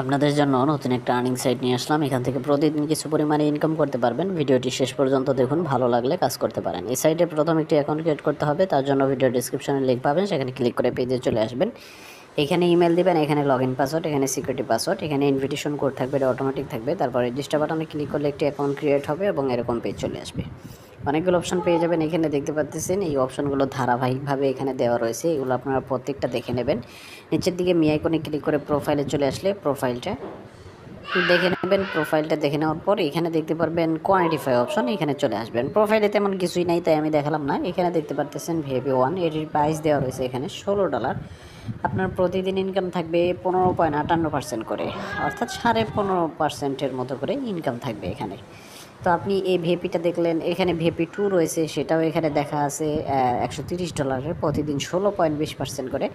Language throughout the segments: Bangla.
আপনাদের জন্য নতুন একটা আর্নিং সাইট নিয়ে আসলাম। এখান থেকে প্রতিদিন কিছু পরিমাণে ইনকাম করতে পারবেন। ভিডিওটি শেষ পর্যন্ত দেখুন, ভালো লাগলে কাজ করতে পারেন। এই সাইটে প্রথম একটি অ্যাকাউন্ট ক্রিয়েট করতে হবে। তার জন্য ভিডিও ডিসক্রিপশনে লিঙ্ক পাবেন, সেখানে ক্লিক করে পেজে চলে আসবেন। এখানে ইমেল দিবেন, এখানে লগইন পাসওয়ার্ড, এখানে সিকিউরিটি পাসওয়ার্ড, এখানে ইনভিটেশন কোড থাকবে, এটা অটোমেটিক থাকবে। তারপর রেজিস্টার বাটনে ক্লিক করলে একটি অ্যাকাউন্ট ক্রিয়েট হবে এবং এরকম পেজ চলে আসবে। অনেকগুলো অপশন পেয়ে যাবেন। এখানে দেখতে পাচ্ছেন এই অপশনগুলো ধারাবাহিকভাবে এখানে দেওয়া রয়েছে, এগুলো আপনারা প্রত্যেকটা দেখে নেবেন। নিচের দিকে মি আইকনে ক্লিক করে প্রোফাইলে চলে আসলে প্রোফাইলটা দেখে নেবেন। প্রোফাইলটা দেখে নেওয়ার পর এখানে দেখতে পারবেন কোয়ান্টিফাই অপশন, এখানে চলে আসবেন। প্রোফাইলে তেমন কিছুই নাই, তাই আমি দেখালাম না। এখানে দেখতে পাচ্ছেন VIP1, এটির প্রাইস দেওয়া রয়েছে এখানে $16। আপনার প্রতিদিন ইনকাম থাকবে 15.58% করে, অর্থাৎ 15.5%-এর মতো করে ইনকাম থাকবে এখানে। তো আপনি এই ভিপিটা দেখলেন, এখানে VIP2 রয়েছে, সেটাও এখানে দেখা আছে $130, প্রতিদিন 16.20% করে।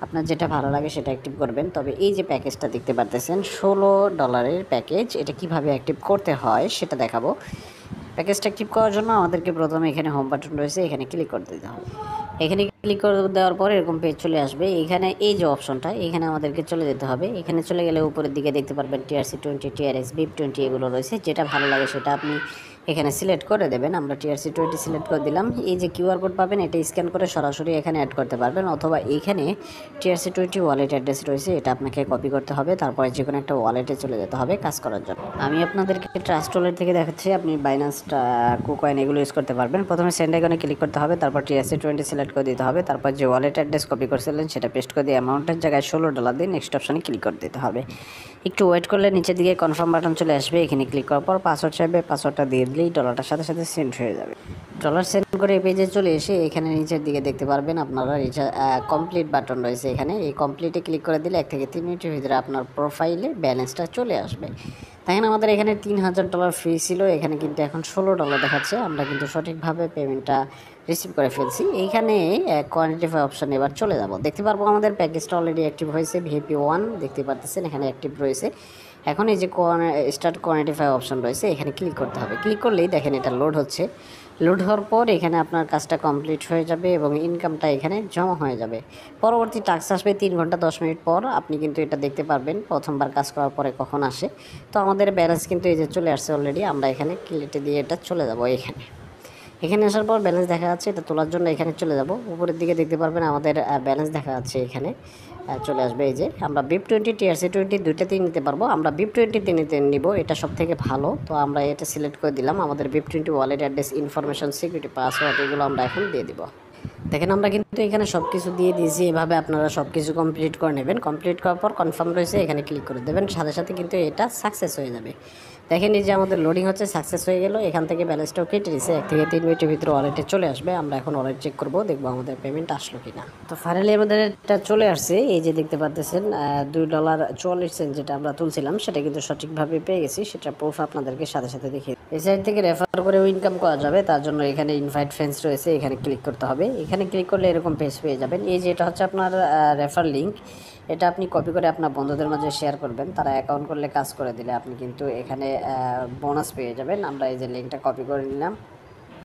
আপনার যেটা ভালো লাগে সেটা অ্যাক্টিভ করবেন। তবে এই যে প্যাকেজটা দেখতে পারতেছেন $16 প্যাকেজ, এটা কিভাবে অ্যাক্টিভ করতে হয় সেটা দেখাবো। প্যাকেজটা অ্যাক্টিভ করার জন্য আমাদেরকে প্রথমে এখানে হোম বাটন রয়েছে, এখানে ক্লিক করে দিতে হবে। এখানে ক্লিক করে দেওয়ার পর এরকম পেজ চলে আসবে। এখানে এই যে অপশনটা, এখানে আমাদেরকে চলে যেতে হবে। এখানে চলে গেলে উপরের দিকে দেখতে পারবেন TRC20, TRS, BIP20 এগুলো রয়েছে। যেটা ভালো লাগে সেটা আপনি এখানে সিলেক্ট করে দেবেন। আমরা TRC20 সিলেক্ট করে দিলাম। এই যে কিউআর কোড পাবেন, এটা স্ক্যান করে সরাসরি এখানে অ্যাড করতে পারবেন, অথবা এইখানে TRC20 ওয়ালেট অ্যাড্রেস রয়েছে, এটা আপনাকে কপি করতে হবে। তারপরে যে কোনো একটা ওয়ালেটে চলে যেতে হবে কাজ করার জন্য। আমি আপনাদেরকে ট্রাস্ট ওয়ালেট থেকে দেখাচ্ছি, আপনি বাইন্যান্স, কুকয়েন এগুলো ইউজ করতে পারবেন। প্রথমে সেন্ড আইকনে ক্লিক করতে হবে, তারপর TRC20 সিলেক্ট করে দিতে হবে। তারপর যে ওয়ালেট অ্যাড্রেস কপি করছিলেন সেটা পেস্ট করে দিয়ে অ্যামাউন্টের জায়গায় $16 দিয়ে নেক্সট অপশনে ক্লিক করে দিতে হবে। একটু ওয়েট করলে নিচের দিকে কনফার্ম বাটন চলে আসবে। এখানে ক্লিক করার পর পাসওয়ার্ড চাইবে, পাসওয়ার্ডটা দিয়ে দিলেই ডলারটার সাথে সাথে সেন্ড হয়ে যাবে। ডলার সেন্ড করে এই পেজে চলে এসে এখানে নিচের দিকে দেখতে পারবেন আপনারা কমপ্লিট বাটন রয়েছে। এখানে এই কমপ্লিটে ক্লিক করে দিলে 1 থেকে 3 মিনিটের ভিতরে আপনার প্রোফাইলে ব্যালেন্সটা চলে আসবে। দেখেন আমাদের এখানে $3000 ফ্রি ছিল, এখানে কিন্তু এখন $16 দেখাচ্ছে। আমরা কিন্তু সঠিকভাবে পেমেন্টটা রিসিভ করে ফেলছি। এইখানে কোয়ান্টিফাই অপশন এবার চলে যাব, দেখতে পারবো আমাদের প্যাকেজটা অলরেডি অ্যাক্টিভ হয়েছে। VIP1 দেখতে পাচ্ছেন এখানে অ্যাক্টিভ রয়েছে। এখন এই যে স্টার্ট কোয়ান্টিফাই অপশন রয়েছে, এখানে ক্লিক করতে হবে। ক্লিক করলেই দেখেন এটা লোড হচ্ছে। লোড হওয়ার পর এখানে আপনার কাজটা কমপ্লিট হয়ে যাবে এবং ইনকামটা এখানে জমা হয়ে যাবে। পরবর্তী টাস্ক আসবে 3 ঘন্টা 10 মিনিট পর, আপনি কিন্তু এটা দেখতে পারবেন প্রথমবার কাজ করার পরে কখন আসে। তো আমাদের ব্যালেন্স কিন্তু এই যে চলে আসছে অলরেডি। আমরা এখানে ক্লিটে দিয়ে এটা চলে যাব। এখানে আসার পর ব্যালেন্স দেখা যাচ্ছে, এটা তোলার জন্য এখানে চলে যাব। উপরের দিকে দেখতে পারবেন আমাদের ব্যালেন্স দেখা যাচ্ছে, এখানে চলে আসবে। এই যে আমরা BIP20, TRC20 দুইটাতেই নিতে পারবো। আমরা BIP20তে নিব, এটা সব থেকে ভালো। তো আমরা এটা সিলেক্ট করে দিলাম। আমাদের BIP20 wallet address, information, security password এগুলো আমরা এখন দিয়ে দিব। দেখেন আমরা কিন্তু এখানে সব কিছু দিয়ে দিয়েছি। এভাবে আপনারা সব কিছু কমপ্লিট করে নেবেন। কমপ্লিট করার পর কনফার্ম রয়েছে, এখানে ক্লিক করে দেবেন, সাথে সাথে কিন্তু এটা সাকসেস হয়ে যাবে। দেখেন এই যে আমাদের লোডিং হচ্ছে, সাকসেস হয়ে গেল। এখান থেকে ব্যালেন্সটাও কেটে দিচ্ছে। 1 থেকে 3 মিনিটের ভিতরে ওয়ালেটে চলে আসবে। আমরা এখন ওয়ালেট চেক করবো, দেখবো আমাদের পেমেন্ট আসলো কিনা। তো ফাইনালি আমাদের এটা চলে আসছে। এই যে দেখতে পাচ্ছেন $2.44 যেটা আমরা তুলছিলাম সেটা কিন্তু সঠিকভাবে পেয়ে গেছি, সেটা প্রুফ আপনাদেরকে সাথে সাথে দেখিয়ে। এই সাইট থেকে রেফার করেও ইনকাম করা যাবে। তার জন্য এখানে ইনভাইট ফ্রেন্ডস রয়েছে, এখানে ক্লিক করতে হবে। এখানে ক্লিক করলে এরকম পেজ পেয়ে যাবেন। এই যে এটা হচ্ছে আপনার রেফার লিঙ্ক, এটা আপনি কপি করে আপনার বন্ধুদের মাঝে শেয়ার করবেন। তারা অ্যাকাউন্ট করলে কাজ করে দিলে আপনি কিন্তু এখানে বোনাস পেয়ে যাবেন। আমরা এই যে লিঙ্কটা কপি করে নিলাম,